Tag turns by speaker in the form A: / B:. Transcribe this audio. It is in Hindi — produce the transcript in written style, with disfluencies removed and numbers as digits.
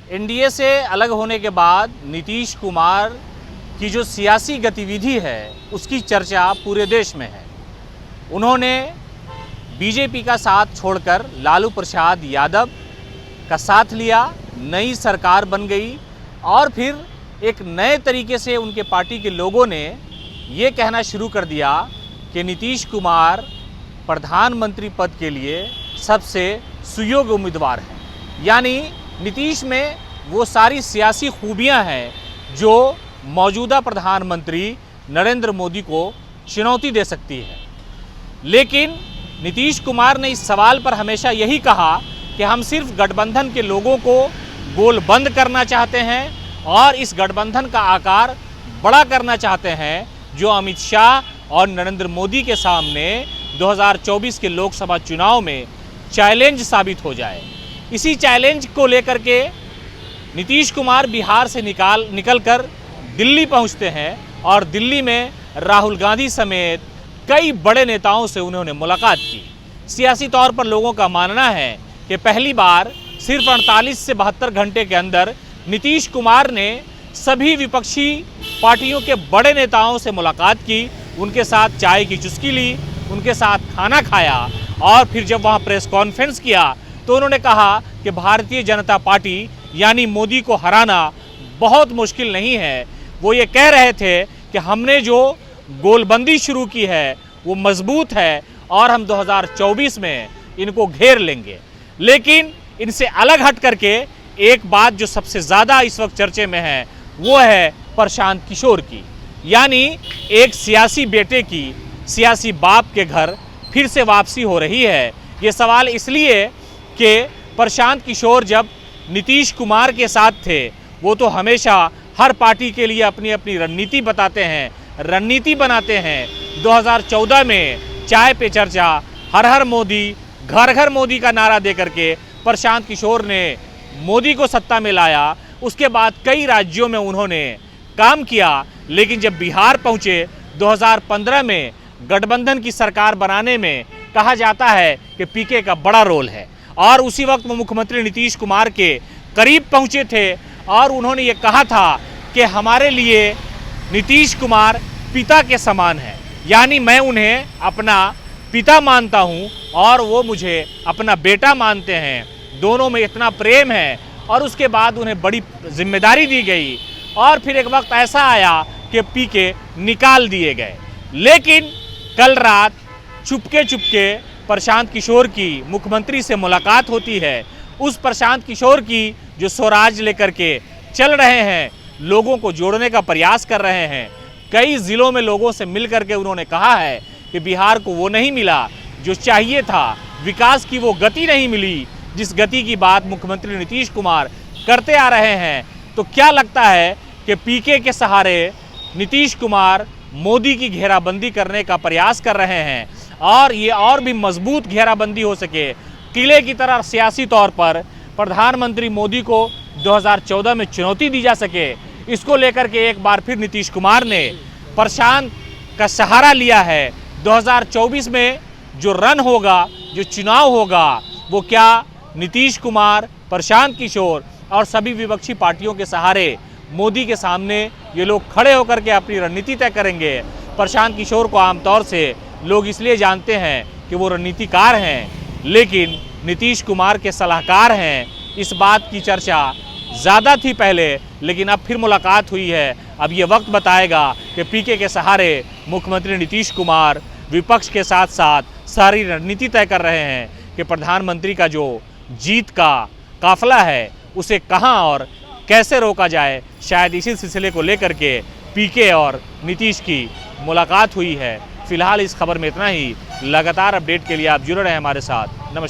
A: एनडीए से अलग होने के बाद नीतीश कुमार की जो सियासी गतिविधि है उसकी चर्चा पूरे देश में है। उन्होंने बीजेपी का साथ छोड़कर लालू प्रसाद यादव का साथ लिया, नई सरकार बन गई और फिर एक नए तरीके से उनके पार्टी के लोगों ने ये कहना शुरू कर दिया कि नीतीश कुमार प्रधानमंत्री पद के लिए सबसे सुयोग्य उम्मीदवार हैं। यानी नीतीश में वो सारी सियासी खूबियां हैं जो मौजूदा प्रधानमंत्री नरेंद्र मोदी को चुनौती दे सकती है। लेकिन नीतीश कुमार ने इस सवाल पर हमेशा यही कहा कि हम सिर्फ गठबंधन के लोगों को गोलबंद करना चाहते हैं और इस गठबंधन का आकार बड़ा करना चाहते हैं जो अमित शाह और नरेंद्र मोदी के सामने 2024 के लोकसभा चुनाव में चैलेंज साबित हो जाए। इसी चैलेंज को लेकर के नीतीश कुमार बिहार से निकलकर दिल्ली पहुंचते हैं और दिल्ली में राहुल गांधी समेत कई बड़े नेताओं से उन्होंने मुलाकात की। सियासी तौर पर लोगों का मानना है कि पहली बार सिर्फ 48 से 72 घंटे के अंदर नीतीश कुमार ने सभी विपक्षी पार्टियों के बड़े नेताओं से मुलाकात की, उनके साथ चाय की चुस्की ली, उनके साथ खाना खाया और फिर जब वहाँ प्रेस कॉन्फ्रेंस किया तो उन्होंने कहा कि भारतीय जनता पार्टी यानी मोदी को हराना बहुत मुश्किल नहीं है। वो ये कह रहे थे कि हमने जो गोलबंदी शुरू की है वो मजबूत है और हम 2024 में इनको घेर लेंगे। लेकिन इनसे अलग हट करके एक बात जो सबसे ज़्यादा इस वक्त चर्चे में है वो है प्रशांत किशोर की। यानी एक सियासी बेटे की सियासी बाप के घर फिर से वापसी हो रही है। ये सवाल इसलिए कि प्रशांत किशोर जब नीतीश कुमार के साथ थे वो तो हमेशा हर पार्टी के लिए अपनी अपनी रणनीति बताते हैं, रणनीति बनाते हैं। 2014 में चाय पे चर्चा, हर हर मोदी, घर घर मोदी का नारा दे करके प्रशांत किशोर ने मोदी को सत्ता में लाया। उसके बाद कई राज्यों में उन्होंने काम किया, लेकिन जब बिहार पहुंचे 2015 में गठबंधन की सरकार बनाने में कहा जाता है कि पीके का बड़ा रोल है और उसी वक्त वो मुख्यमंत्री नीतीश कुमार के करीब पहुंचे थे और उन्होंने ये कहा था कि हमारे लिए नीतीश कुमार पिता के समान है। यानी मैं उन्हें अपना पिता मानता हूं और वो मुझे अपना बेटा मानते हैं, दोनों में इतना प्रेम है। और उसके बाद उन्हें बड़ी जिम्मेदारी दी गई और फिर एक वक्त ऐसा आया कि पीके निकाल दिए गए। लेकिन कल रात चुपके प्रशांत किशोर की मुख्यमंत्री से मुलाकात होती है। उस प्रशांत किशोर की जो स्वराज लेकर के चल रहे हैं, लोगों को जोड़ने का प्रयास कर रहे हैं, कई ज़िलों में लोगों से मिल करके उन्होंने कहा है कि बिहार को वो नहीं मिला जो चाहिए था, विकास की वो गति नहीं मिली जिस गति की बात मुख्यमंत्री नीतीश कुमार करते आ रहे हैं। तो क्या लगता है कि पीके के सहारे नीतीश कुमार मोदी की घेराबंदी करने का प्रयास कर रहे हैं और ये और भी मजबूत घेराबंदी हो सके, किले की तरह सियासी तौर पर प्रधानमंत्री मोदी को 2014 में चुनौती दी जा सके, इसको लेकर के एक बार फिर नीतीश कुमार ने प्रशांत का सहारा लिया है। 2024 में जो रन होगा, जो चुनाव होगा, वो क्या नीतीश कुमार, प्रशांत किशोर और सभी विपक्षी पार्टियों के सहारे मोदी के सामने ये लोग खड़े होकर के अपनी रणनीति तय करेंगे। प्रशांत किशोर को आमतौर से लोग इसलिए जानते हैं कि वो रणनीतिकार हैं, लेकिन नीतीश कुमार के सलाहकार हैं। इस बात की चर्चा ज़्यादा थी पहले, लेकिन अब फिर मुलाकात हुई है। अब ये वक्त बताएगा कि पीके के सहारे मुख्यमंत्री नीतीश कुमार विपक्ष के साथ साथ सारी रणनीति तय कर रहे हैं कि प्रधानमंत्री का जो जीत का काफिला है उसे कहां और कैसे रोका जाए। शायद इसी सिलसिले को लेकर के पीके और नीतीश की मुलाकात हुई है। फिलहाल इस खबर में इतना ही। लगातार अपडेट के लिए आप जुड़े रहें हमारे साथ। नमस्कार।